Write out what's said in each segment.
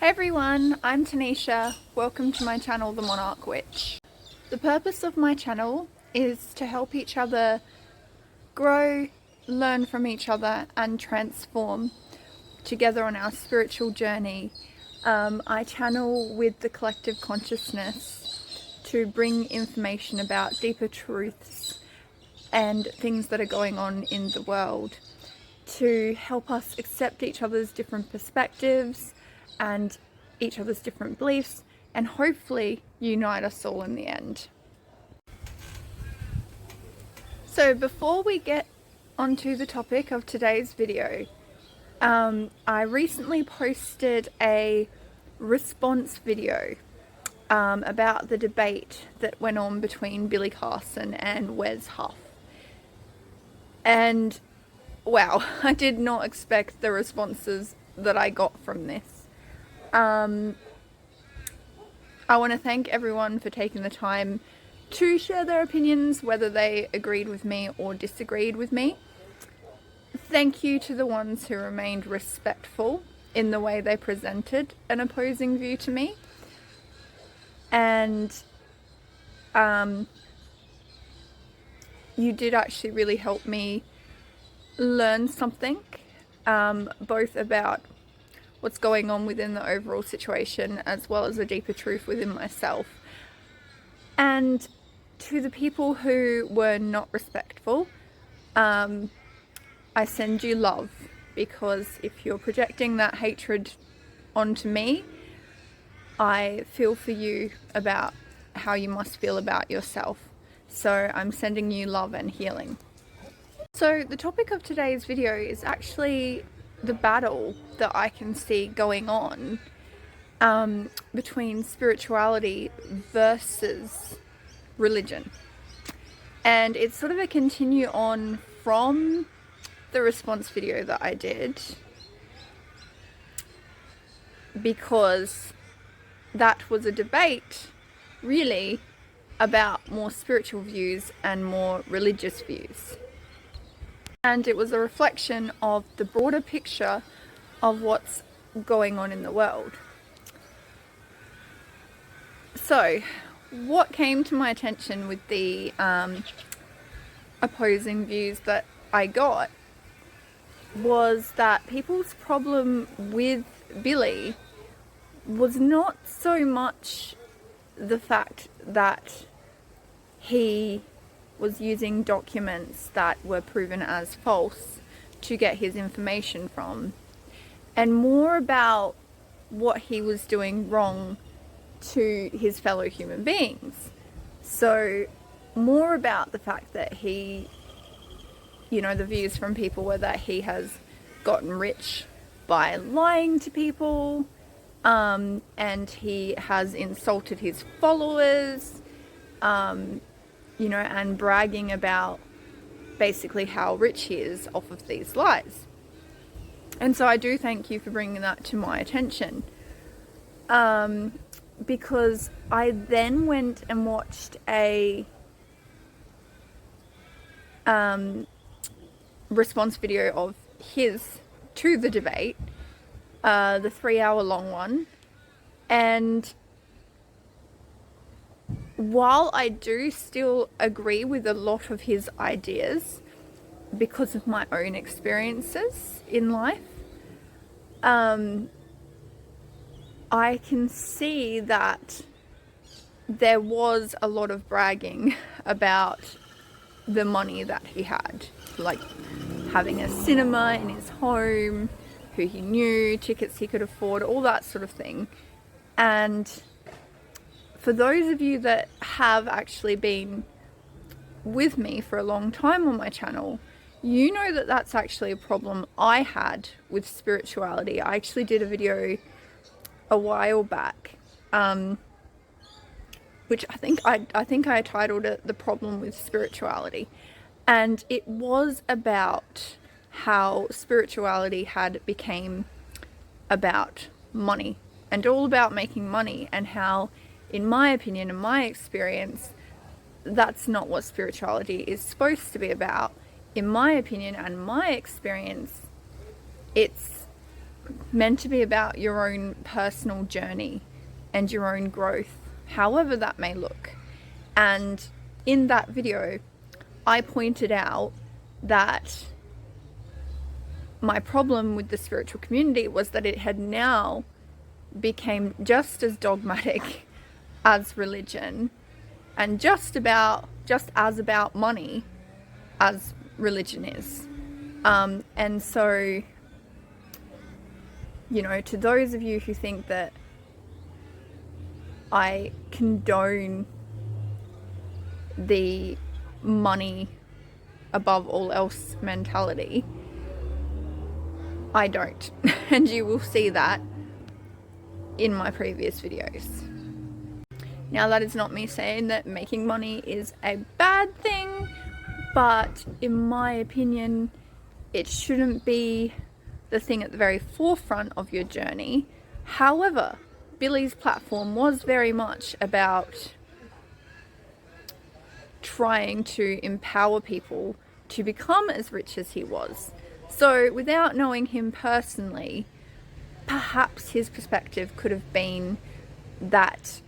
Hey everyone, I'm Tanisha. Welcome to my channel, The Monarch Witch. The purpose of my channel is to help each other grow, learn from each other and transform together on our spiritual journey. I channel with the collective consciousness to bring information about deeper truths and things that are going on in the world, to help us accept each other's different perspectives and each other's different beliefs, and hopefully unite us all in the end. So before we get onto the topic of today's video, I recently posted a response video about the debate that went on between Billy Carson and Huff. And wow, I did not expect the responses that I got from this. I want to thank everyone for taking the time to share their opinions, whether they agreed with me or disagreed with me. Thank you to the ones who remained respectful in the way they presented an opposing view to me. And you did actually really help me learn something, both about what's going on within the overall situation as well as a deeper truth within myself. And to the people who were not respectful, I send you love, because if you're projecting that hatred onto me, I feel for you about how you must feel about yourself. So I'm sending you love and healing. So the topic of today's video is actually the battle that I can see going on between spirituality versus religion. And it's sort of a continue on from the response video that I did, because that was a debate really about more spiritual views and more religious views. And it was a reflection of the broader picture of what's going on in the world. So, what came to my attention with the opposing views that I got was that people's problem with Billy was not so much the fact that he was using documents that were proven as false to get his information from, and more about what he was doing wrong to his fellow human beings. So more about the fact that he, the views from people were that he has gotten rich by lying to people, and he has insulted his followers, and bragging about basically how rich he is off of these lies. And so I do thank you for bringing that to my attention, because I then went and watched a response video of his to the debate, the 3-hour-long one. And while I do still agree with a lot of his ideas because of my own experiences in life, I can see that there was a lot of bragging about the money that he had, like having a cinema in his home, who he knew, tickets he could afford, all that sort of thing. And for those of you that have actually been with me for a long time on my channel, you know that that's actually a problem I had with spirituality. I actually did a video a while back, which I think I titled it "The Problem with Spirituality," and it was about how spirituality had became about money and all about making money, and how, in my opinion and my experience, that's not what spirituality is supposed to be about. In my opinion and my experience, it's meant to be about your own personal journey and your own growth, however that may look. And in that video, I pointed out that my problem with the spiritual community was that it had now became just as dogmatic as religion, and just as about money as religion is. And so, you know, to those of you who think that I condone the money above all else mentality, I don't. And you will see that in my previous videos. Now, that is not me saying that making money is a bad thing, but in my opinion, it shouldn't be the thing at the very forefront of your journey. However, Billy's platform was very much about trying to empower people to become as rich as he was. So without knowing him personally, perhaps his perspective could have been that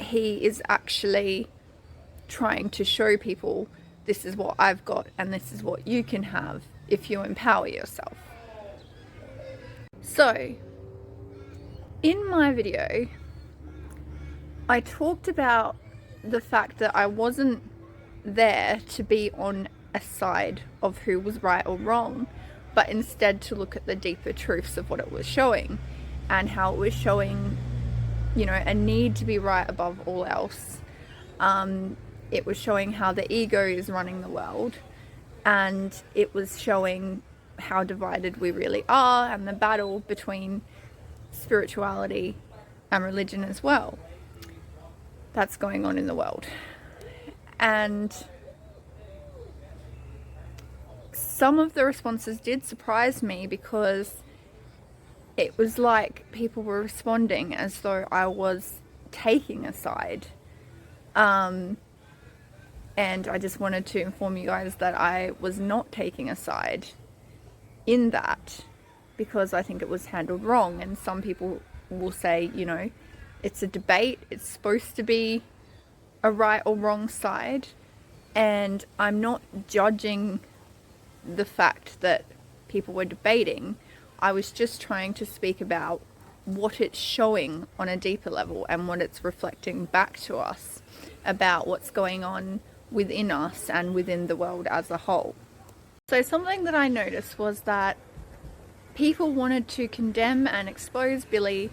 he is actually trying to show people, this is what I've got and this is what you can have if you empower yourself. So in my video, I talked about the fact that I wasn't there to be on a side of who was right or wrong, but instead to look at the deeper truths of what it was showing, and how it was showing, you know, a need to be right above all else. It was showing how the ego is running the world, and it was showing how divided we really are, and the battle between spirituality and religion as well that's going on in the world. And some of the responses did surprise me, because it was like people were responding as though I was taking a side. And I just wanted to inform you guys that I was not taking a side in that, because I think it was handled wrong. And some people will say, you know, it's a debate, it's supposed to be a right or wrong side, and I'm not judging the fact that people were debating. I was just trying to speak about what it's showing on a deeper level and what it's reflecting back to us about what's going on within us and within the world as a whole. So something that I noticed was that people wanted to condemn and expose Billy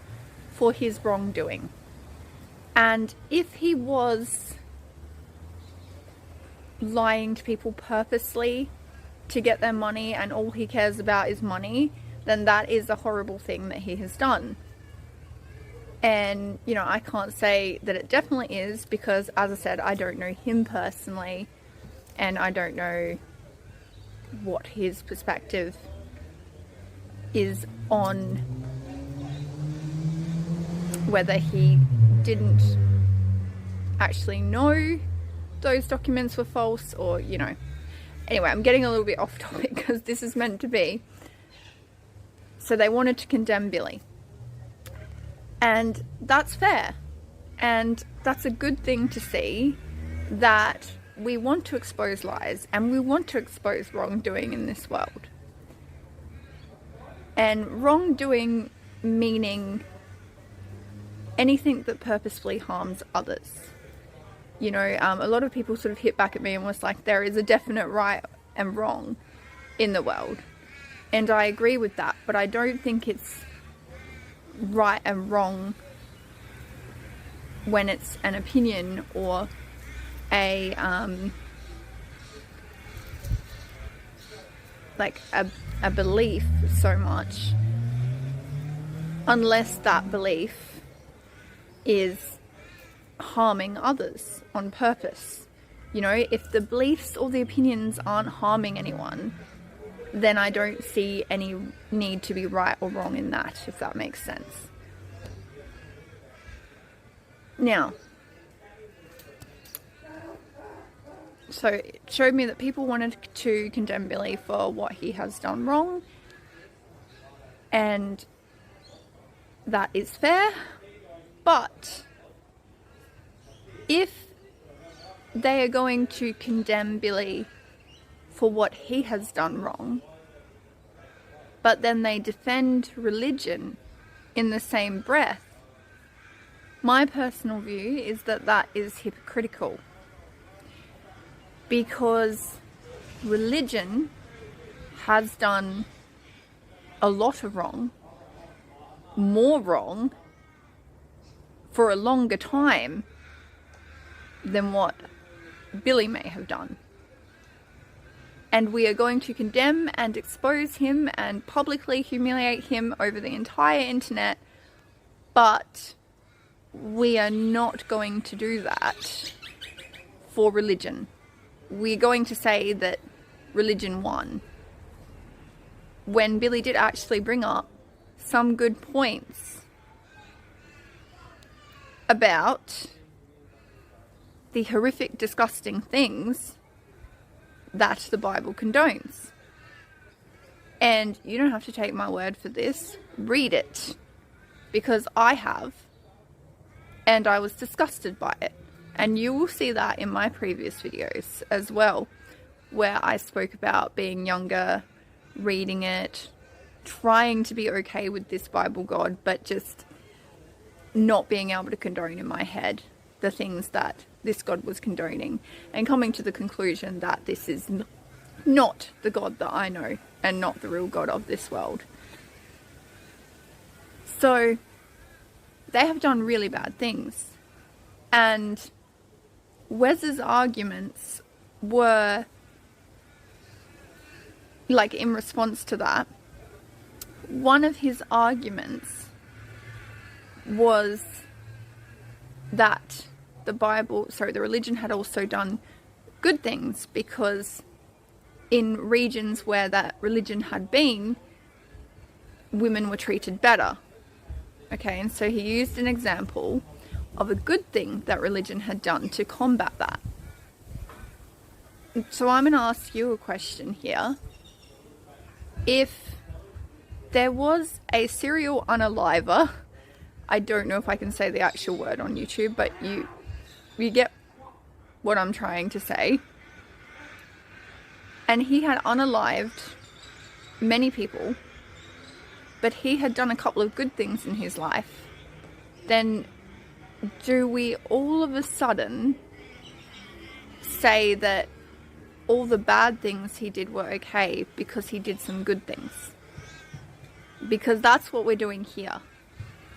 for his wrongdoing. And if he was lying to people purposely to get their money and all he cares about is money, then that is a horrible thing that he has done. And, you know, I can't say that it definitely is, because, as I said, I don't know him personally, and I don't know what his perspective is on whether he didn't actually know those documents were false, or, you know. Anyway, I'm getting a little bit off topic because this is meant to be. So they wanted to condemn Billy. And that's fair. And that's a good thing to see, that we want to expose lies and we want to expose wrongdoing in this world. And wrongdoing meaning anything that purposefully harms others. You know, a lot of people sort of hit back at me and was like, there is a definite right and wrong in the world. And I agree with that, but I don't think it's right and wrong when it's an opinion or a belief so much, unless that belief is harming others on purpose. You know, if the beliefs or the opinions aren't harming anyone, then I don't see any need to be right or wrong in that, if that makes sense. Now, so it showed me that people wanted to condemn Billy for what he has done wrong, And that is fair. But if they are going to condemn Billy for what he has done wrong, but then they defend religion in the same breath, my personal view is that that is hypocritical. Because religion has done a lot of wrong, more wrong, for a longer time than what Billy may have done. And we are going to condemn and expose him and publicly humiliate him over the entire internet, but we are not going to do that for religion. We're going to say that religion won, when Billy did actually bring up some good points about the horrific, disgusting things that the Bible condones. And you don't have to take my word for this. Read it. Because I have. And I was disgusted by it. And you will see that in my previous videos as well, where I spoke about being younger, reading it, trying to be okay with this Bible God, but just not being able to condone in my head the things that this God was condoning, and coming to the conclusion that this is not the God that I know and not the real God of this world. So they have done really bad things, and Wes's arguments were, like, in response to that, one of his arguments was that the religion had also done good things, because in regions where that religion had been, women were treated better. Okay, and so he used an example of a good thing that religion had done to combat that. So I'm going to ask you a question here. If there was a serial unaliver, I don't know if I can say the actual word on YouTube, but you get what I'm trying to say. And he had unalived many people, but he had done a couple of good things in his life, then do we all of a sudden say that all the bad things he did were okay because he did some good things? Because that's what we're doing here.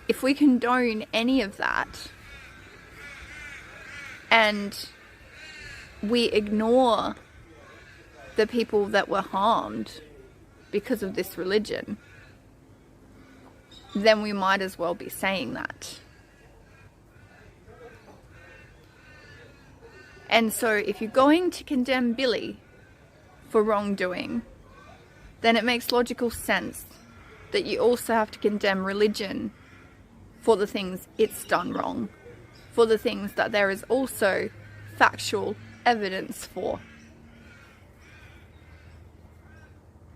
If we condone any of that and we ignore the people that were harmed because of this religion, then we might as well be saying that. And so if you're going to condemn Billy for wrongdoing, then it makes logical sense that you also have to condemn religion for the things it's done wrong, for the things that there is also factual evidence for.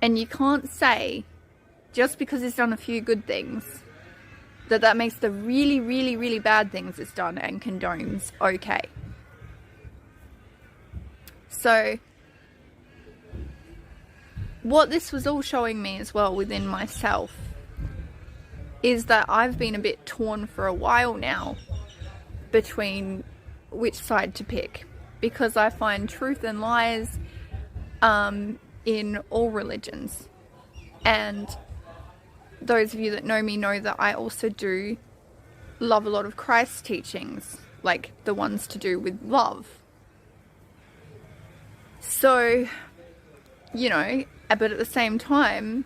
And you can't say, just because it's done a few good things, that makes the really, really, really bad things it's done and condones okay. So what this was all showing me as well within myself is that I've been a bit torn for a while now between which side to pick, because I find truth and lies in all religions. And those of you that know me know that I also do love a lot of Christ's teachings, like the ones to do with love. So, you know, but at the same time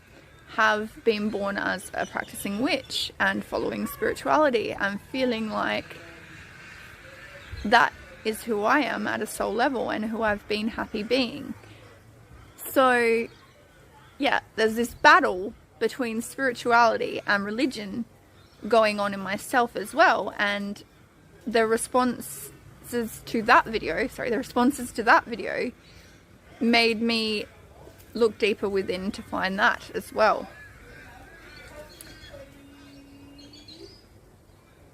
have been born as a practicing witch and following spirituality and feeling like that is who I am at a soul level and who I've been happy being. So, yeah, there's this battle between spirituality and religion going on in myself as well, and the responses to that video made me look deeper within to find that as well.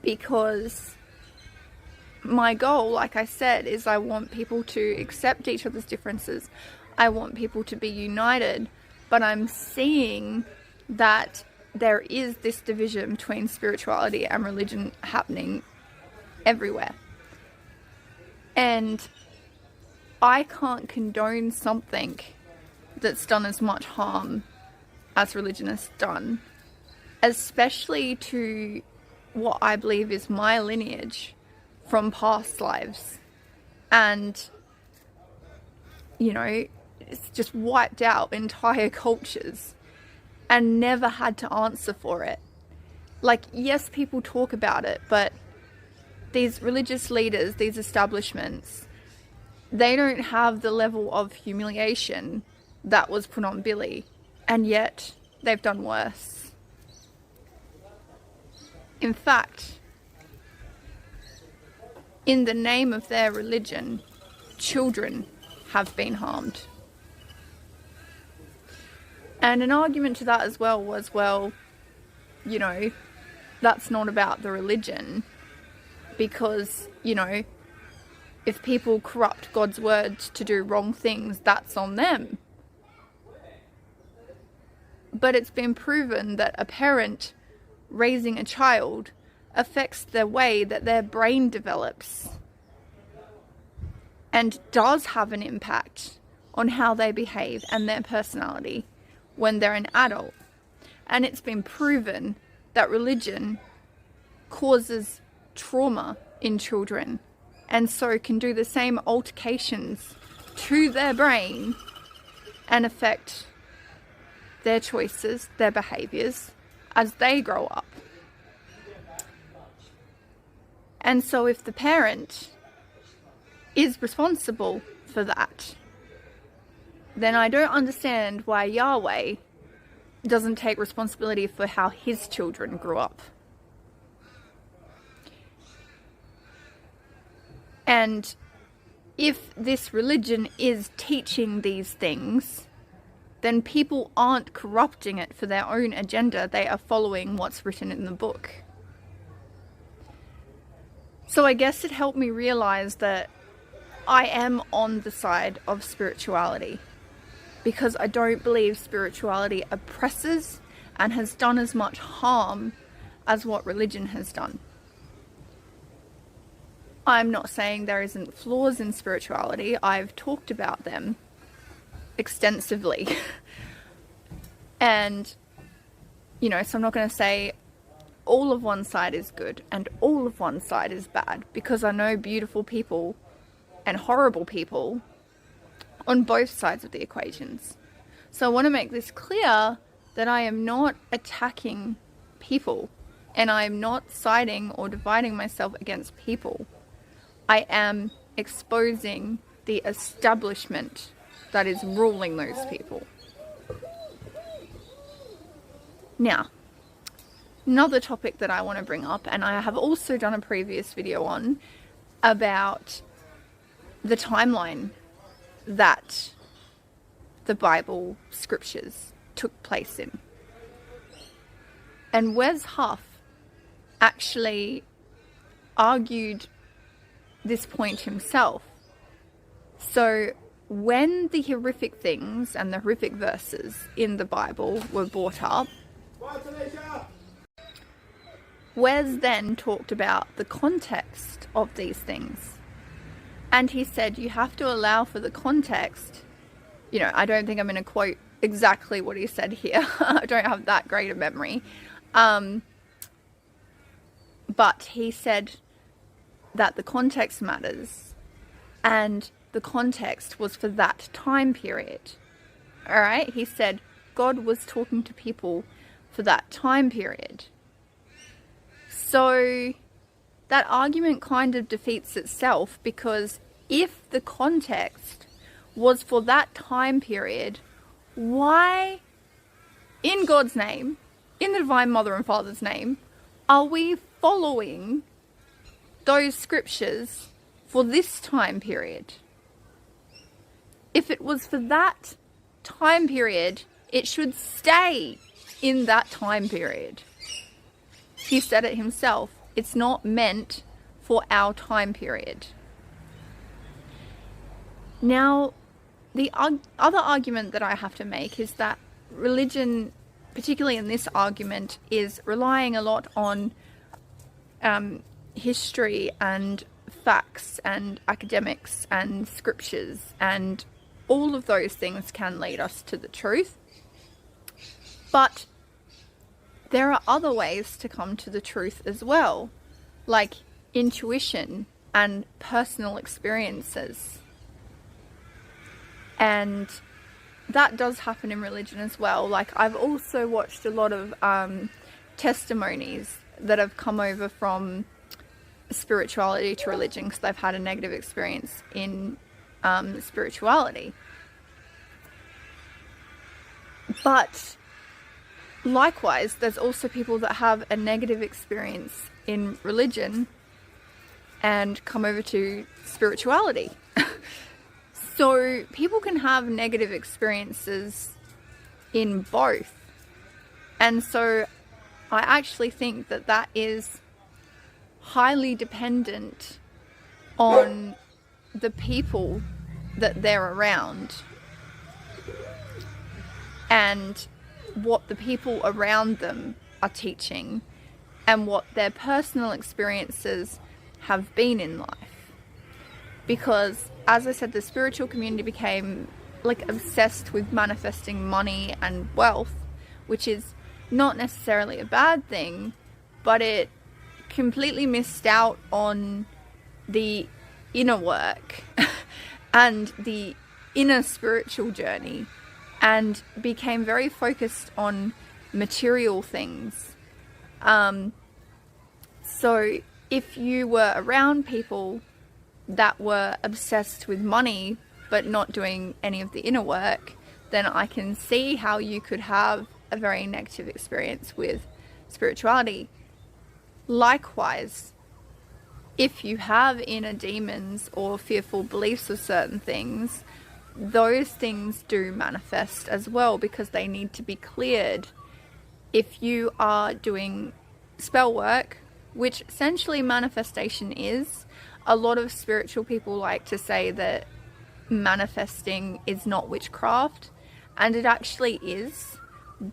because my goal, like I said, is I want people to accept each other's differences. I want people to be united, but I'm seeing that there is this division between spirituality and religion happening everywhere. And I can't condone something that's done as much harm as religion has done, especially to what I believe is my lineage from past lives. And, you know, it's just wiped out entire cultures and never had to answer for it. Like, yes, people talk about it, but these religious leaders, these establishments, they don't have the level of humiliation that was put on Billy, and yet they've done worse. In fact, in the name of their religion, children have been harmed. And an argument to that as well was, well, you know, that's not about the religion, because, you know, if people corrupt God's word to do wrong things, that's on them. But it's been proven that a parent raising a child affects the way that their brain develops and does have an impact on how they behave and their personality when they're an adult. And it's been proven that religion causes trauma in children, and so can do the same altercations to their brain and affect their choices, their behaviors as they grow up. And so if the parent is responsible for that, then I don't understand why Yahweh doesn't take responsibility for how his children grew up. And if this religion is teaching these things, then people aren't corrupting it for their own agenda. They are following what's written in the book. So I guess it helped me realize that I am on the side of spirituality, because I don't believe spirituality oppresses and has done as much harm as what religion has done. I'm not saying there isn't flaws in spirituality. I've talked about them extensively. And, you know, so I'm not going to say all of one side is good and all of one side is bad, because I know beautiful people and horrible people on both sides of the equations. So I want to make this clear that I am not attacking people, and I am not siding or dividing myself against people. I am exposing the establishment that is ruling those people. Now, another topic that I want to bring up, and I have also done a previous video on, about the timeline that the Bible scriptures took place in. And Wes Huff actually argued this point himself. So when the horrific things and the horrific verses in the Bible were brought up, Wes then talked about the context of these things. And he said you have to allow for the context. You know, I don't think I'm going to quote exactly what he said here. I don't have that great a memory. But he said that the context matters, and the context was for that time period. All right? He said God was talking to people for that time period. So that argument kind of defeats itself, because if the context was for that time period, why, in God's name, in the Divine Mother and Father's name, are we following those scriptures for this time period? If it was for that time period, it should stay in that time period. He said it himself. It's not meant for our time period. Now, the other argument that I have to make is that religion, particularly in this argument, is relying a lot on history and facts and academics and scriptures, and all of those things can lead us to the truth. But there are other ways to come to the truth as well, like intuition and personal experiences. And that does happen in religion as well. Like, I've also watched a lot of testimonies that have come over from spirituality to religion because they've had a negative experience in spirituality. But likewise, there's also people that have a negative experience in religion and come over to spirituality. So people can have negative experiences in both. And so I actually think that that is highly dependent on the people that they're around and what the people around them are teaching and what their personal experiences have been in life. Because, as I said, the spiritual community became like obsessed with manifesting money and wealth, which is not necessarily a bad thing, but it completely missed out on the inner work and the inner spiritual journey, and became very focused on material things. So if you were around people that were obsessed with money but not doing any of the inner work, then I can see how you could have a very negative experience with spirituality. Likewise, if you have inner demons or fearful beliefs of certain things, those things do manifest as well because they need to be cleared. If you are doing spell work, which essentially manifestation is, a lot of spiritual people like to say that manifesting is not witchcraft, and it actually is,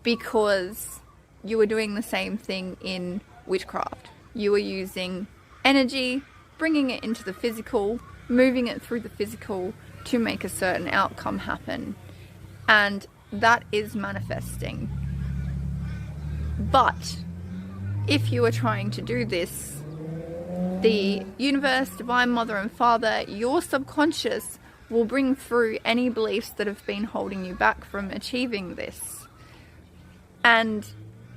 because you are doing the same thing in witchcraft. You are using energy, bringing it into the physical, moving it through the physical to make a certain outcome happen, and that is manifesting. But if you are trying to do this, the universe, divine mother and father, your subconscious will bring through any beliefs that have been holding you back from achieving this. And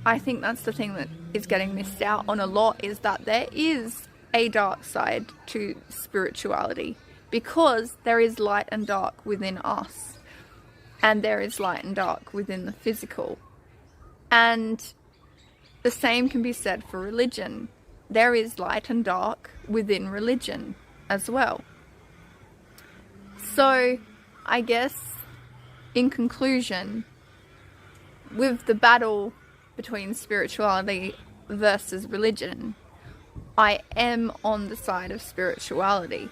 I think that's the thing that is getting missed out on a lot, is that there is a dark side to spirituality, because there is light and dark within us, and there is light and dark within the physical. And the same can be said for religion. There is light and dark within religion as well. So I guess in conclusion, with the battle between spirituality versus religion, I am on the side of spirituality,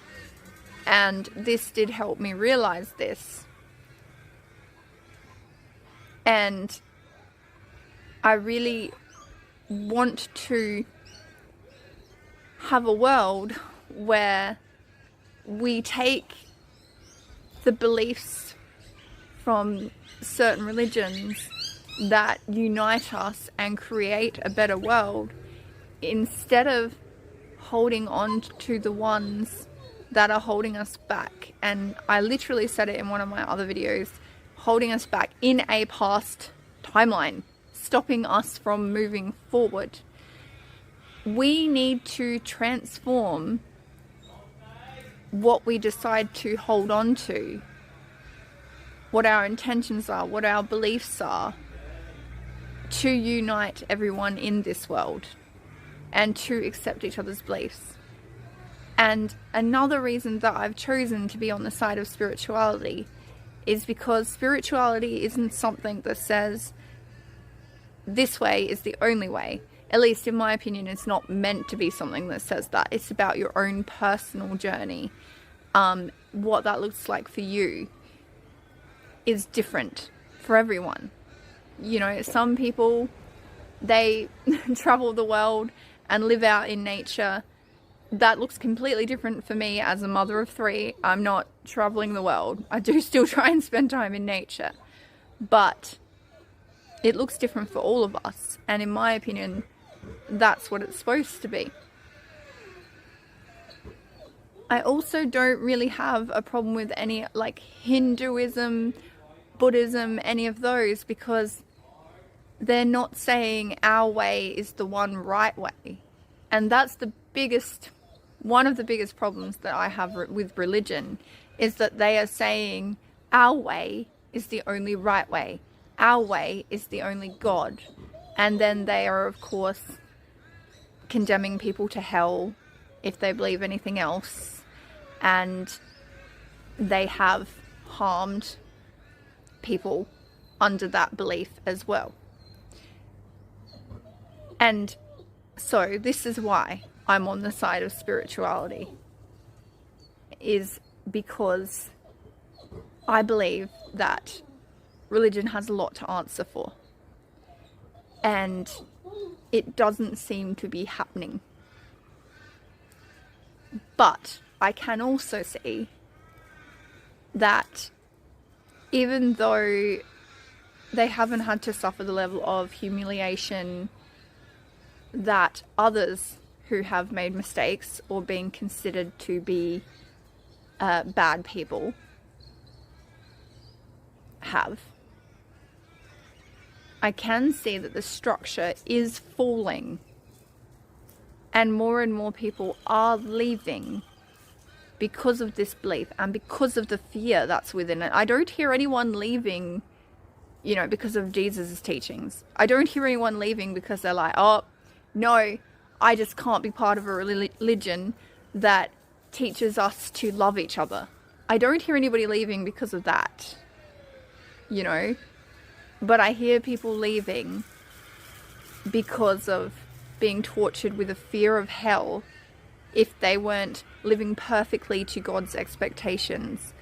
and this did help me realize this. And I really want to have a world where we take the beliefs from certain religions that unite us and create a better world, instead of holding on to the ones that are holding us back. And I literally said it in one of my other videos, holding us back in a past timeline, stopping us from moving forward. We need to transform what we decide to hold on to, what our intentions are, what our beliefs are, to unite everyone in this world and to accept each other's beliefs. And another reason that I've chosen to be on the side of spirituality is because spirituality isn't something that says this way is the only way. at least in my opinion, it's not meant to be something that says that. It's about your own personal journey. What that looks like for you is different for everyone. You know, some people, they travel the world and live out in nature. That looks completely different for me as a mother of 3. I'm not traveling the world. I do still try and spend time in nature, but it looks different for all of us. And in my opinion, that's what it's supposed to be. I also don't really have a problem with any like Hinduism, Buddhism, any of those, because they're not saying our way is the one right way. And that's one of the biggest problems that I have with religion, is that they are saying our way is the only right way. Our way is the only God. And then they are, of course, condemning people to hell if they believe anything else. And they have harmed people under that belief as well. And so this is why I'm on the side of spirituality, is because I believe that religion has a lot to answer for. And it doesn't seem to be happening. But I can also see that even though they haven't had to suffer the level of humiliation that others who have made mistakes or been considered to be bad people have, I can see that the structure is falling, and more people are leaving because of this belief and because of the fear that's within it. I don't hear anyone leaving, you know, because of Jesus' teachings. I don't hear anyone leaving because they're like, oh, no, I just can't be part of a religion that teaches us to love each other. I don't hear anybody leaving because of that, you know. But I hear people leaving because of being tortured with a fear of hell if they weren't living perfectly to God's expectations,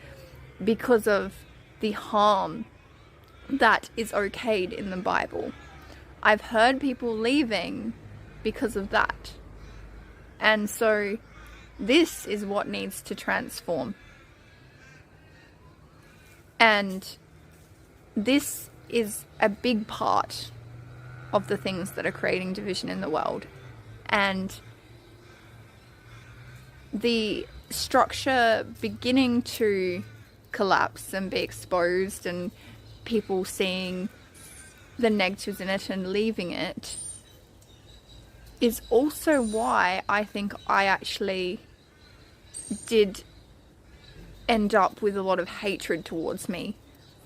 because of the harm that is okayed in the Bible. I've heard people leaving because of that. And so this is what needs to transform. And this is a big part of the things that are creating division in the world. And the structure beginning to collapse and be exposed, and people seeing the negatives in it and leaving it, is also why I think I actually did end up with a lot of hatred towards me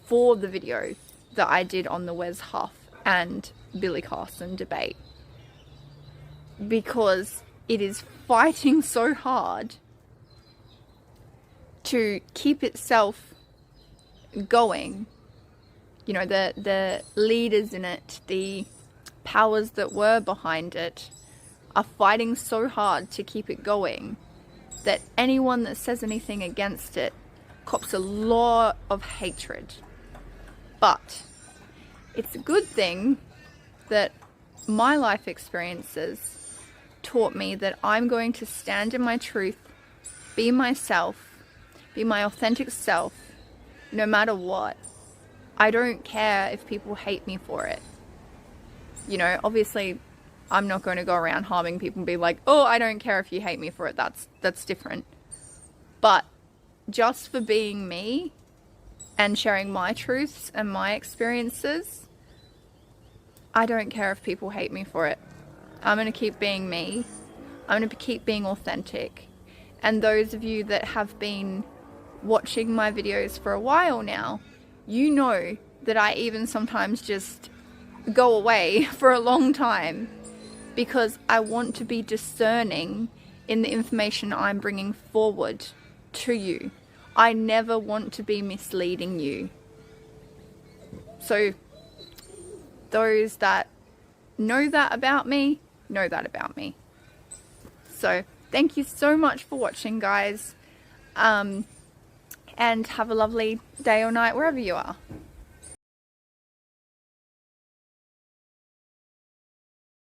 for the video that I did on the Wes Huff and Billy Carson debate, because it is fighting so hard to keep itself going. You know, the leaders in it, the powers that were behind it, are fighting so hard to keep it going that anyone that says anything against it cops a lot of hatred. But it's a good thing that my life experiences taught me that I'm going to stand in my truth, be myself, be my authentic self, no matter what. I don't care if people hate me for it. You know, obviously, I'm not going to go around harming people and be like, oh, I don't care if you hate me for it. That's different. But just for being me and sharing my truths and my experiences, I don't care if people hate me for it. I'm going to keep being me. I'm going to keep being authentic. And those of you that have been watching my videos for a while now, you know that I even sometimes just go away for a long time, because I want to be discerning in the information I'm bringing forward to you. I never want to be misleading you. So those that know that about me, know that about me. So thank you so much for watching, guys. And have a lovely day or night wherever you are.